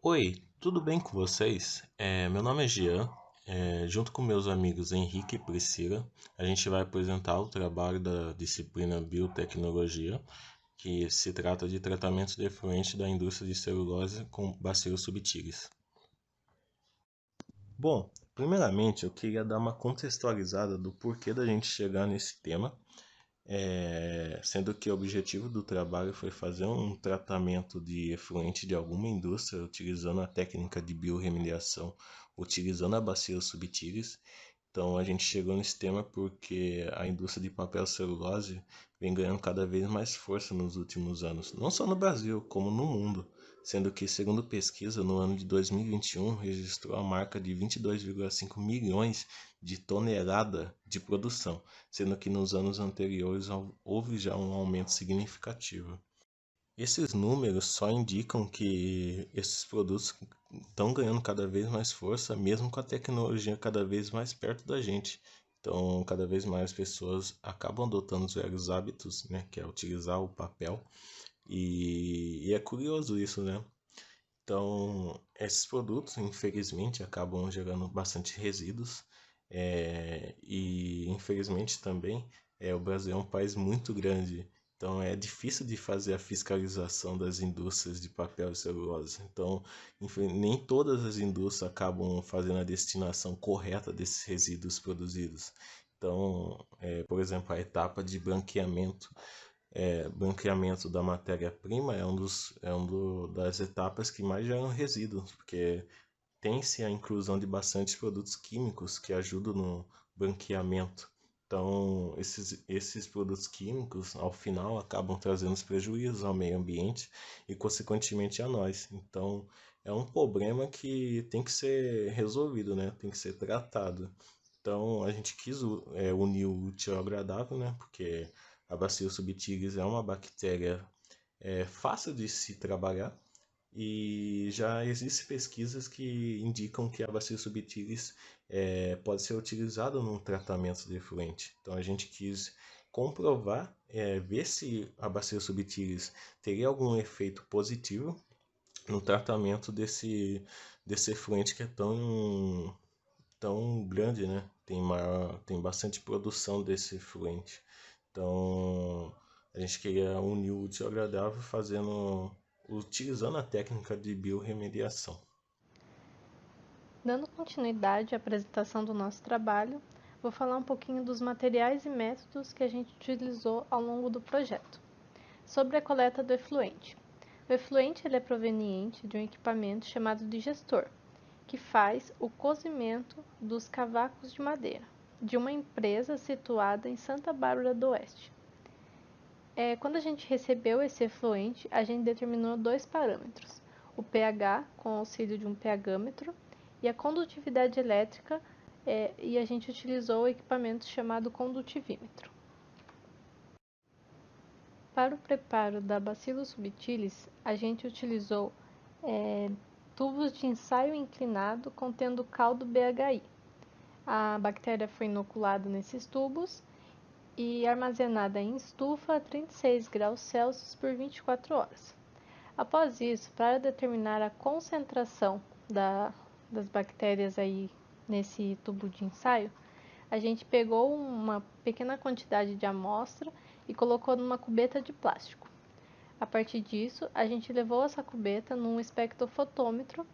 Oi, tudo bem com vocês? Meu nome é Jean. Junto com meus amigos Henrique e Priscila, a gente vai apresentar o trabalho da disciplina Biotecnologia, que se trata de tratamento de efluente da indústria de celulose com bacilos subtilis. Bom, primeiramente eu queria dar uma contextualizada do porquê da gente chegar nesse tema, sendo que o objetivo do trabalho foi fazer um tratamento de efluente de alguma indústria utilizando a técnica de biorremediação, utilizando a bacia subtilis. Então a gente chegou nesse tema porque a indústria de papel celulose vem ganhando cada vez mais força nos últimos anos, não só no Brasil, como no mundo, sendo que, segundo pesquisa, no ano de 2021 registrou a marca de 22,5 milhões de tonelada de produção, sendo que nos anos anteriores houve já um aumento significativo. Esses números só indicam que esses produtos estão ganhando cada vez mais força, mesmo com a tecnologia cada vez mais perto da gente. Então, cada vez mais pessoas acabam adotando os velhos hábitos, né, que é utilizar o papel. E é curioso isso, né? Então, esses produtos, infelizmente, acabam gerando bastante resíduos. E, infelizmente, também, o Brasil é um país muito grande. Então, é difícil de fazer a fiscalização das indústrias de papel e celulose. Então, nem todas as indústrias acabam fazendo a destinação correta desses resíduos produzidos. Então, por exemplo, a etapa de branqueamento da matéria-prima das etapas que mais geram resíduos, porque tem-se a inclusão de bastantes produtos químicos que ajudam no branqueamento. Então, esses produtos químicos, ao final, acabam trazendo os prejuízos ao meio ambiente e, consequentemente, a nós. Então, é um problema que tem que ser resolvido, né? Tem que ser tratado. Então, a gente quis unir o útil ao agradável, né? Porque a Bacillus subtilis é uma bactéria fácil de se trabalhar e já existem pesquisas que indicam que a Bacillus subtilis pode ser utilizada num tratamento de efluente. Então a gente quis comprovar, ver se a Bacillus subtilis teria algum efeito positivo no tratamento desse efluente que é tão grande, né? Tem bastante produção desse efluente. Então, a gente queria unir o útil ao agradável utilizando a técnica de biorremediação. Dando continuidade à apresentação do nosso trabalho, vou falar um pouquinho dos materiais e métodos que a gente utilizou ao longo do projeto. Sobre a coleta do efluente. O efluente ele é proveniente de um equipamento chamado digestor, que faz o cozimento dos cavacos de madeira, de uma empresa situada em Santa Bárbara do Oeste. Quando a gente recebeu esse efluente, a gente determinou dois parâmetros: o pH, com auxílio de um pHmetro, e a condutividade elétrica, e a gente utilizou o equipamento chamado condutivímetro. Para o preparo da Bacillus subtilis, a gente utilizou tubos de ensaio inclinado contendo caldo BHI. A bactéria foi inoculada nesses tubos e armazenada em estufa a 36 graus Celsius por 24 horas. Após isso, para determinar a concentração das bactérias aí nesse tubo de ensaio, a gente pegou uma pequena quantidade de amostra e colocou numa cubeta de plástico. A partir disso, a gente levou essa cubeta num espectrofotômetro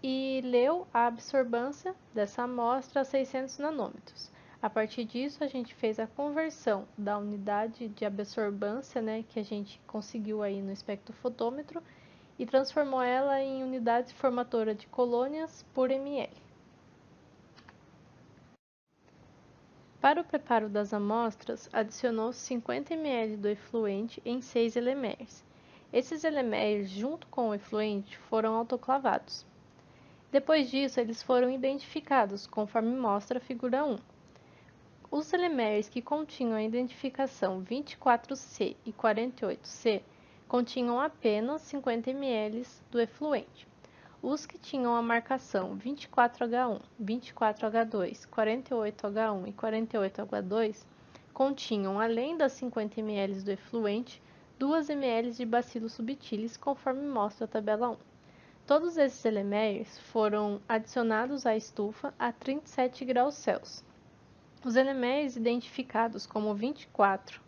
e leu a absorvância dessa amostra a 600 nanômetros. A partir disso, a gente fez a conversão da unidade de absorvância, né, que a gente conseguiu aí no espectrofotômetro, e transformou ela em unidade formadora de colônias por ml. Para o preparo das amostras, adicionou 50 ml do efluente em 6 LMRs. Esses LMRs, junto com o efluente, foram autoclavados. Depois disso, eles foram identificados, conforme mostra a figura 1. Os LMRs que continham a identificação 24C e 48C continham apenas 50 ml do efluente. Os que tinham a marcação 24H1, 24H2, 48H1 e 48H2 continham, além das 50 ml do efluente, 2 ml de Bacillus subtilis, conforme mostra a tabela 1. Todos esses elementos foram adicionados à estufa a 37 graus Celsius. Os elementos identificados como 24,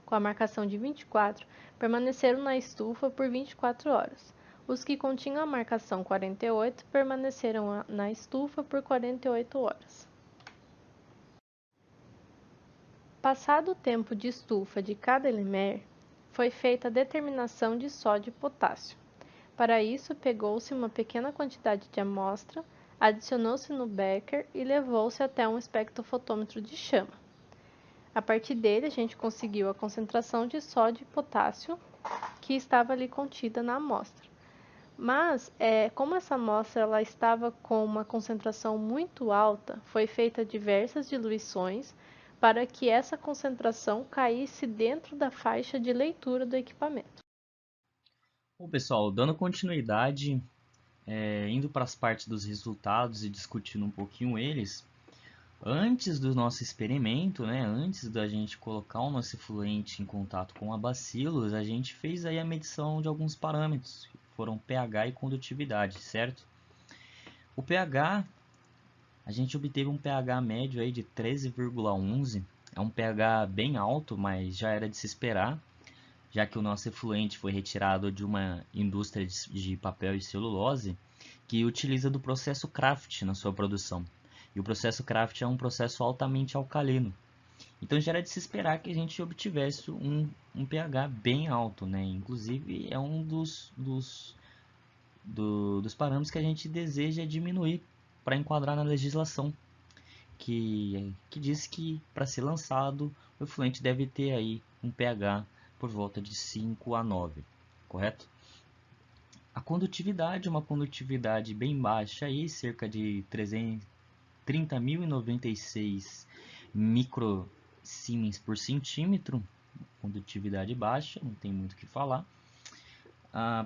com a marcação de 24, permaneceram na estufa por 24 horas. Os que continham a marcação 48 permaneceram na estufa por 48 horas. Passado o tempo de estufa de cada elemento, foi feita a determinação de sódio e potássio. Para isso, pegou-se uma pequena quantidade de amostra, adicionou-se no becker e levou-se até um espectrofotômetro de chama. A partir dele, a gente conseguiu a concentração de sódio e potássio que estava ali contida na amostra. Mas, como essa amostra ela estava com uma concentração muito alta, foi feita diversas diluições para que essa concentração caísse dentro da faixa de leitura do equipamento. Bom, pessoal, dando continuidade, indo para as partes dos resultados e discutindo um pouquinho eles, antes do nosso experimento, antes da gente colocar o nosso efluente em contato com a bacilos, a gente fez aí a medição de alguns parâmetros, que foram pH e condutividade, certo? O pH, a gente obteve um pH médio aí de 13,11, é um pH bem alto, mas já era de se esperar, já que o nosso efluente foi retirado de uma indústria de papel e celulose que utiliza do processo Kraft na sua produção. E o processo Kraft é um processo altamente alcalino. Então já era de se esperar que a gente obtivesse um pH bem alto, Inclusive é um dos parâmetros que a gente deseja diminuir para enquadrar na legislação, que diz que para ser lançado o efluente deve ter aí um pH por volta de 5 a 9, correto? A condutividade, uma condutividade bem baixa, aí, cerca de 30.096 microsiemens por centímetro, condutividade baixa, não tem muito o que falar.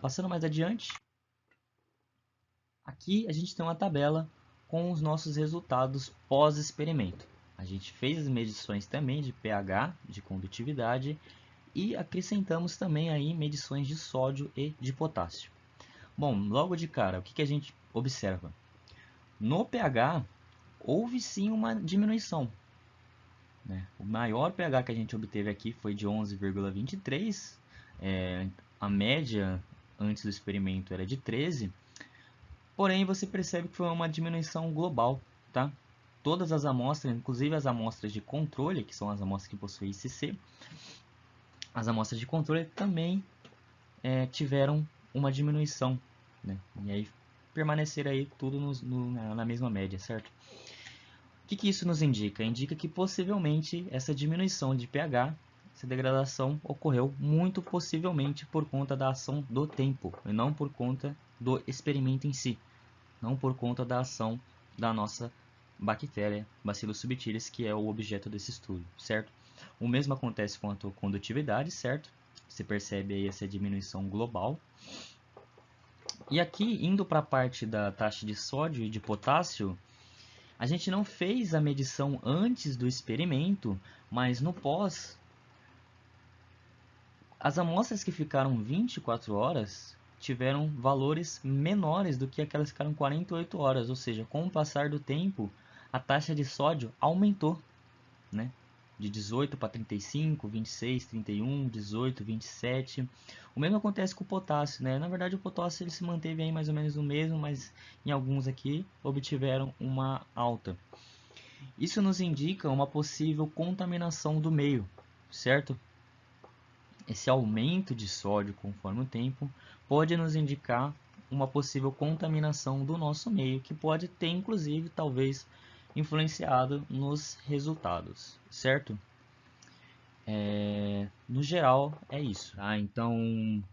Passando mais adiante, aqui a gente tem uma tabela com os nossos resultados pós-experimento. A gente fez as medições também de pH, de condutividade, e acrescentamos também aí medições de sódio e de potássio. Bom, logo de cara, o que a gente observa? No pH, houve sim uma diminuição. O maior pH que a gente obteve aqui foi de 11,23. A média antes do experimento era de 13. Porém, você percebe que foi uma diminuição global, tá? Todas as amostras, inclusive as amostras de controle, que são as amostras que possuem ICC, as amostras de controle também tiveram uma diminuição, E aí permaneceram aí tudo na mesma média, certo? O que isso nos indica? Indica que possivelmente essa diminuição de pH, essa degradação ocorreu muito possivelmente por conta da ação do tempo, e não por conta do experimento em si, não por conta da ação da nossa bactéria Bacillus subtilis, que é o objeto desse estudo, certo? O mesmo acontece com a condutividade, certo? Você percebe aí essa diminuição global. E aqui, indo para a parte da taxa de sódio e de potássio, a gente não fez a medição antes do experimento, mas no pós, as amostras que ficaram 24 horas tiveram valores menores do que aquelas que ficaram 48 horas, ou seja, com o passar do tempo, a taxa de sódio aumentou, de 18 para 35, 26, 31, 18, 27. O mesmo acontece com o potássio, Na verdade, o potássio ele se manteve aí mais ou menos o mesmo, mas em alguns aqui obtiveram uma alta. Isso nos indica uma possível contaminação do meio, certo? Esse aumento de sódio conforme o tempo pode nos indicar uma possível contaminação do nosso meio, que pode ter, inclusive, talvez, influenciado nos resultados, certo? No geral, é isso. Então,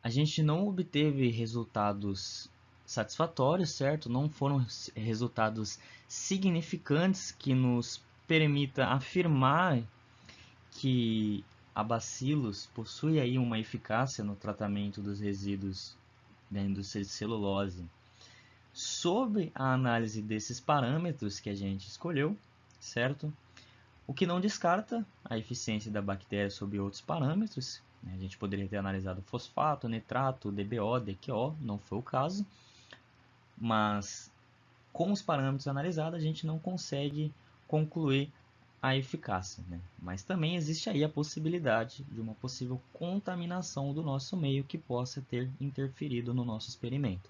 a gente não obteve resultados satisfatórios, certo? Não foram resultados significantes que nos permita afirmar que a Bacillus possui aí uma eficácia no tratamento dos resíduos da indústria de celulose. Sobre a análise desses parâmetros que a gente escolheu, certo? O que não descarta a eficiência da bactéria sobre outros parâmetros, A gente poderia ter analisado fosfato, nitrato, DBO, DQO, não foi o caso, mas com os parâmetros analisados a gente não consegue concluir a eficácia, né? Mas também existe aí a possibilidade de uma possível contaminação do nosso meio que possa ter interferido no nosso experimento,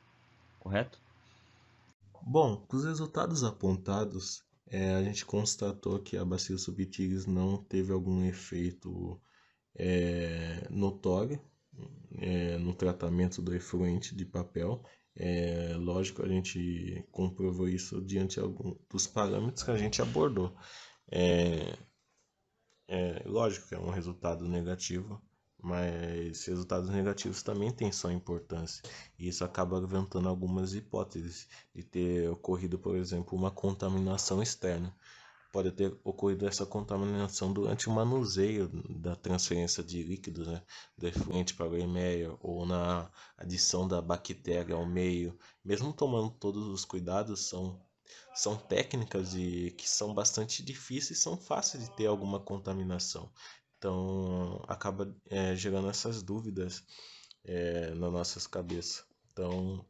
correto? Bom, com os resultados apontados, a gente constatou que a Bacillus subtilis não teve algum efeito notório no tratamento do efluente de papel. Lógico, a gente comprovou isso diante dos parâmetros que a gente abordou. Lógico que é um resultado negativo, mas resultados negativos também têm sua importância. E isso acaba levantando algumas hipóteses de ter ocorrido, por exemplo, uma contaminação externa. Pode ter ocorrido essa contaminação durante o manuseio da transferência de líquidos, né, do efluente para o e-mail, ou na adição da bactéria ao meio. Mesmo tomando todos os cuidados, são técnicas que são bastante difíceis e são fáceis de ter alguma contaminação. Então, acaba gerando essas dúvidas nas nossas cabeças. Então,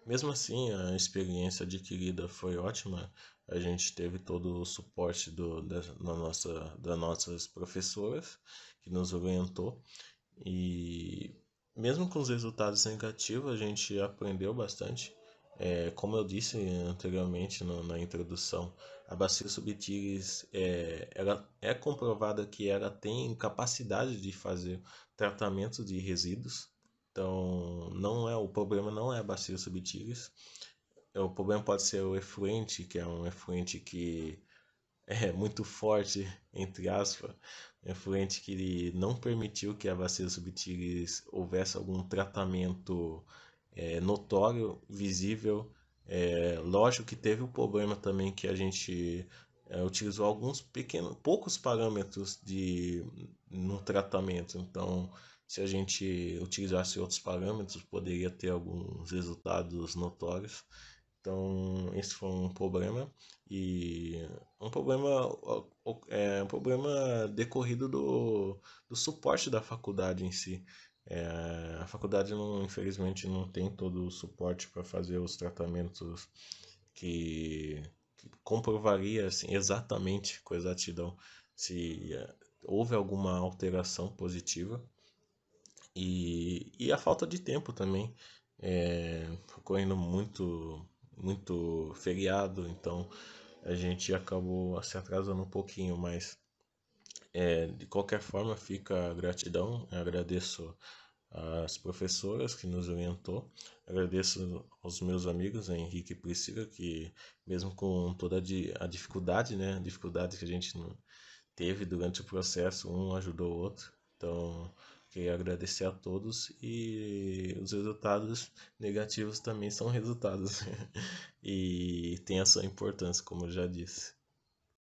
mesmo assim, a experiência adquirida foi ótima. A gente teve todo o suporte das nossas professoras, que nos orientou. E mesmo com os resultados negativos, a gente aprendeu bastante. Como eu disse anteriormente na introdução, a Bacillus subtilis ela é comprovada que ela tem capacidade de fazer tratamento de resíduos. Então, o problema não é a Bacillus subtilis. O problema pode ser o efluente, que é um efluente que é muito forte, entre aspas, um efluente que não permitiu que a Bacillus subtilis houvesse algum tratamento notório, visível. Lógico que teve o problema também que a gente utilizou poucos parâmetros no tratamento. Então, se a gente utilizasse outros parâmetros, poderia ter alguns resultados notórios. Então, esse foi um problema e um problema decorrido do suporte da faculdade em si. A faculdade, infelizmente, não tem todo o suporte para fazer os tratamentos que comprovaria assim, exatamente, com exatidão, se houve alguma alteração positiva. E a falta de tempo também, ocorrendo muito feriado, então a gente acabou se atrasando um pouquinho, mas de qualquer forma fica a gratidão. Eu agradeço às professoras que nos orientou, agradeço aos meus amigos Henrique e Priscila, que mesmo com toda a dificuldade, né, a dificuldade que a gente teve durante o processo, um ajudou o outro. Então, queria agradecer a todos, e os resultados negativos também são resultados e tem a sua importância, como eu já disse.